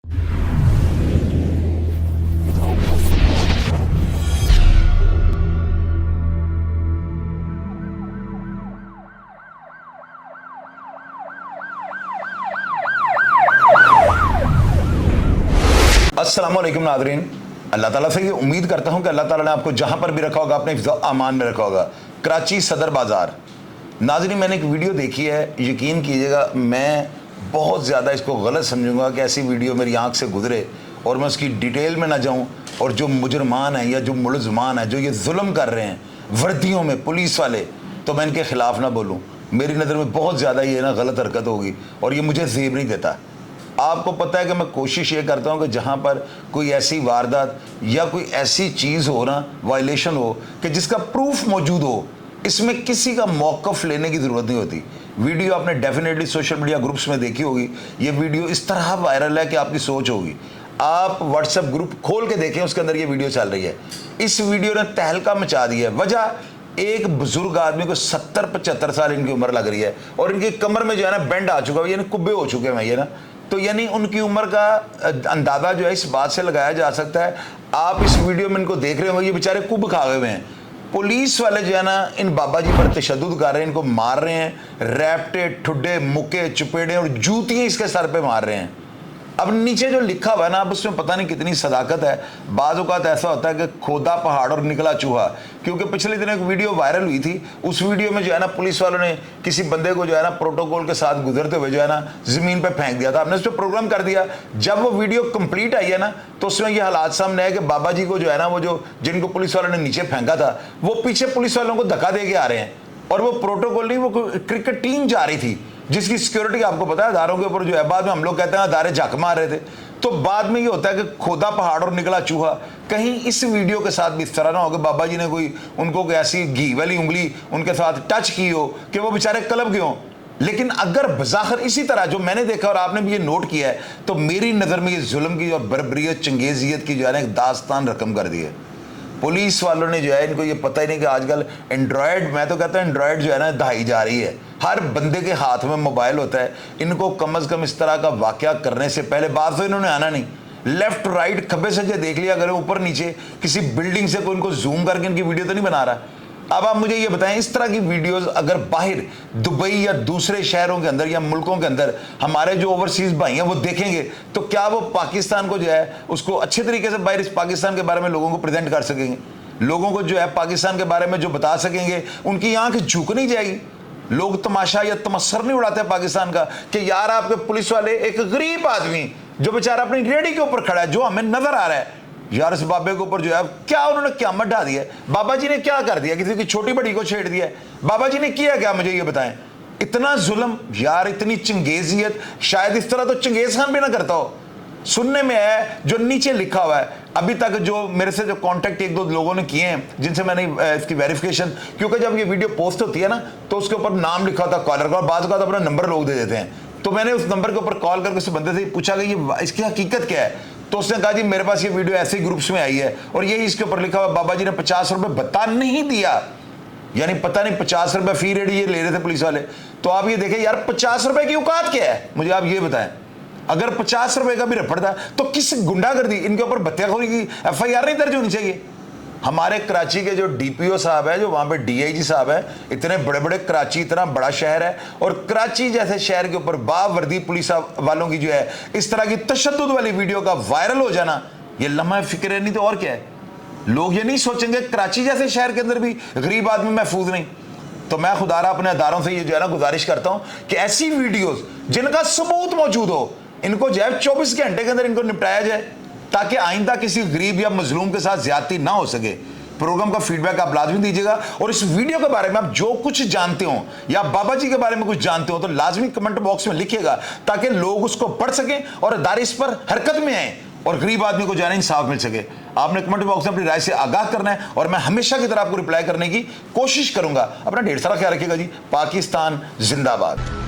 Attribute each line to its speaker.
Speaker 1: अस्सलामुअलैकुम नाज़रीन, अल्लाह ताला से ये उम्मीद करता हूँ कि अल्लाह ताला ने आपको जहाँ पर भी रखा होगा अपने अमान में रखा होगा। कराची सदर बाज़ार। नाज़रीन, मैंने एक वीडियो देखी है, यकीन कीजिएगा मैं बहुत ज़्यादा इसको गलत समझूंगा कि ऐसी वीडियो मेरी आंख से गुजरे और मैं उसकी डिटेल में ना जाऊँ, और जो मुजरमान हैं या जो मुलज़मान हैं जो ये जुल्म कर रहे हैं वर्दियों में पुलिस वाले, तो मैं इनके ख़िलाफ़ ना बोलूँ। मेरी नज़र में बहुत ज़्यादा ये ना गलत हरकत होगी और ये मुझे ज़ेब नहीं देता। आपको पता है कि मैं कोशिश ये करता हूँ कि जहाँ पर कोई ऐसी वारदात या कोई ऐसी चीज़ हो ना, वायलेशन हो कि जिसका प्रूफ मौजूद हो, इसमें किसी का मौक़िफ़ लेने की ज़रूरत नहीं होती। वीडियो आपने डेफिनेटली सोशल मीडिया ग्रुप्स में देखी होगी। ये वीडियो इस तरह वायरल है कि आपकी सोच होगी। आप व्हाट्सएप ग्रुप खोल के देखें, उसके अंदर ये वीडियो चल रही है। इस वीडियो ने तहलका मचा दिया है। वजह, एक बुजुर्ग आदमी को 70-75 साल इनकी उम्र लग रही है और इनकी कमर में जो है ना बेंड आ चुका है, यानी कुब्बे हो चुके हैं ये ना, तो यानी उनकी उम्र का अंदाज़ा जो है इस बात से लगाया जा सकता है। आप इस वीडियो में इनको देख रहे होंगे, ये बेचारे कुब खा हुए हैं। पुलिस वाले जो है ना इन बाबा जी पर तशद्दुद कर रहे हैं, इनको मार रहे हैं, रैप्टे, ठुड्डे, मुक्के, चुपेड़े और जूतियाँ इसके सर पे मार रहे हैं। अब नीचे जो लिखा हुआ है ना, अब उसमें पता नहीं कितनी सदाकत है। बाज़ औक़ात ऐसा होता है कि खोदा पहाड़ और निकला चूहा, क्योंकि पिछले दिन एक वीडियो वायरल हुई थी। उस वीडियो में जो है ना पुलिस वालों ने किसी बंदे को जो है ना प्रोटोकॉल के साथ गुजरते हुए जो है ना ज़मीन पे फेंक दिया था। हमने उस पर प्रोग्राम कर दिया। जब वो वीडियो कंप्लीट आई है ना, तो उसमें ये हालात सामने आए कि बाबा जी को जो है ना, वो जो जिनको पुलिस वालों ने नीचे फेंका था, वो पीछे पुलिस वालों को धक्का दे के आ रहे हैं। और वो प्रोटोकॉल नहीं, वो क्रिकेट टीम जा रही थी जिसकी सिक्योरिटी आपको पता है अदारों के ऊपर जो है, बाद में हम लोग कहते हैं अदारे झक मार रहे थे। तो बाद में ये होता है कि खोदा पहाड़ और निकला चूहा। कहीं इस वीडियो के साथ भी इस तरह ना हो कि बाबा जी ने कोई उनको कोई ऐसी घी वाली उंगली उनके साथ टच की हो कि वो बेचारे कलप गए हों। लेकिन अगर बज़ाहिर इसी तरह जो मैंने देखा और आपने भी ये नोट किया है, तो मेरी नज़र में ये जुल्म की और बर्बरियत, चंगेजियत की जो है ना एक दास्तान रकम कर दी है। पुलिस वालों ने जो है, इनको ये पता ही नहीं कि आजकल एंड्रॉयड, मैं तो कहता हूँ एंड्रॉयड जो है ना दहाई जा रही है। हर बंदे के हाथ में मोबाइल होता है। इनको कम अज़ कम इस तरह का वाक़या करने से पहले बात तो इन्होंने आना नहीं, लेफ्ट राइट खब्बे से देख लिया, अगर ऊपर नीचे किसी बिल्डिंग से कोई इनको जूम करके इनकी वीडियो तो नहीं बना रहा। अब आप मुझे ये बताएं, इस तरह की वीडियोस अगर बाहर दुबई या दूसरे शहरों के अंदर या मुल्कों के अंदर हमारे जो ओवरसीज़ भाई हैं वो देखेंगे, तो क्या वो पाकिस्तान को जो है उसको अच्छे तरीके से बाहर इस पाकिस्तान के बारे में लोगों को प्रेजेंट कर सकेंगे? लोगों को जो है पाकिस्तान के बारे में जो बता सकेंगे, उनकी आंख झुक नहीं जाएगी? लोग तमाशा या तमस्सर नहीं उड़ाते पाकिस्तान का कि यार आपके पुलिस वाले एक गरीब आदमी जो बेचारा अपनी रेडी के ऊपर खड़ा है, जो हमें नजर आ रहा है, यार इस बाबे के ऊपर जो है क्या उन्होंने क़यामत ढा दी है। बाबा जी ने क्या कर दिया? किसी की छोटी बड़ी को छेड़ दिया है? बाबा जी ने किया क्या? मुझे ये बताएं। इतना जुल्म यार, इतनी चंगेजियत, शायद इस तरह तो चंगेज खान भी ना करता हो। सुनने में है जो नीचे लिखा हुआ है, अभी तक जो मेरे से जो कांटेक्ट एक दो लोगों ने किए हैं जिनसे मैंने इसकी वेरिफिकेशन, क्योंकि जब ये वीडियो पोस्ट होती है ना तो उसके ऊपर नाम लिखा होता है कॉलर का, और बाद का अपना नंबर लोग दे देते हैं। तो मैंने उस नंबर के ऊपर कॉल करके उस बंदे से पूछा कि ये इसकी हकीकत क्या है। तो उसने कहा जी मेरे पास ये वीडियो ऐसे ही ग्रुप्स में आई है और यही इसके ऊपर लिखा हुआ, बाबा जी ने 50 रुपये बता नहीं दिया, यानी पता नहीं 50 रुपये फी रेडी ये ले रहे थे पुलिस वाले। तो आप ये देखें यार 50 रुपये की औकात क्या है, मुझे आप ये बताएं। अगर 50 रुपये का भी रफड़ था तो किस गुंडागर्दी, इनके ऊपर बत्तियाखोरी की FIR नहीं दर्ज होनी चाहिए? हमारे कराची के जो DPO साहब है, जो वहाँ पे DIG साहब है, इतने बड़े बड़े, कराची इतना बड़ा शहर है और कराची जैसे शहर के ऊपर बावर्दी पुलिस वालों की जो है इस तरह की तशद्दुद वाली वीडियो का वायरल हो जाना, ये लम्हा फिक्र है, नहीं तो और क्या है। लोग ये नहीं सोचेंगे कराची जैसे शहर के अंदर भी गरीब आदमी महफूज नहीं। तो मैं खुदारा अपने अदारों से ये जो है ना गुजारिश करता हूँ कि ऐसी वीडियोज़ जिनका सबूत मौजूद हो, इनको जो है 24 घंटे के अंदर इनको निपटाया जाए, ताकि आइंदा किसी गरीब या मजलूम के साथ ज्यादती ना हो सके। प्रोग्राम का फीडबैक आप लाजमी दीजिएगा और इस वीडियो के बारे में आप जो कुछ जानते हो या बाबा जी के बारे में कुछ जानते हो तो लाजमी कमेंट बॉक्स में लिखिएगा, ताकि लोग उसको पढ़ सकें और अदारे इस पर हरकत में आए और गरीब आदमी को जाने इंसाफ मिल सके। आपने कमेंट बॉक्स में अपनी राय से आगाह करना है और मैं हमेशा की तरह आपको रिप्लाई करने की कोशिश करूंगा। अपना ढेर सारा ख्याल रखिएगा जी। पाकिस्तान जिंदाबाद।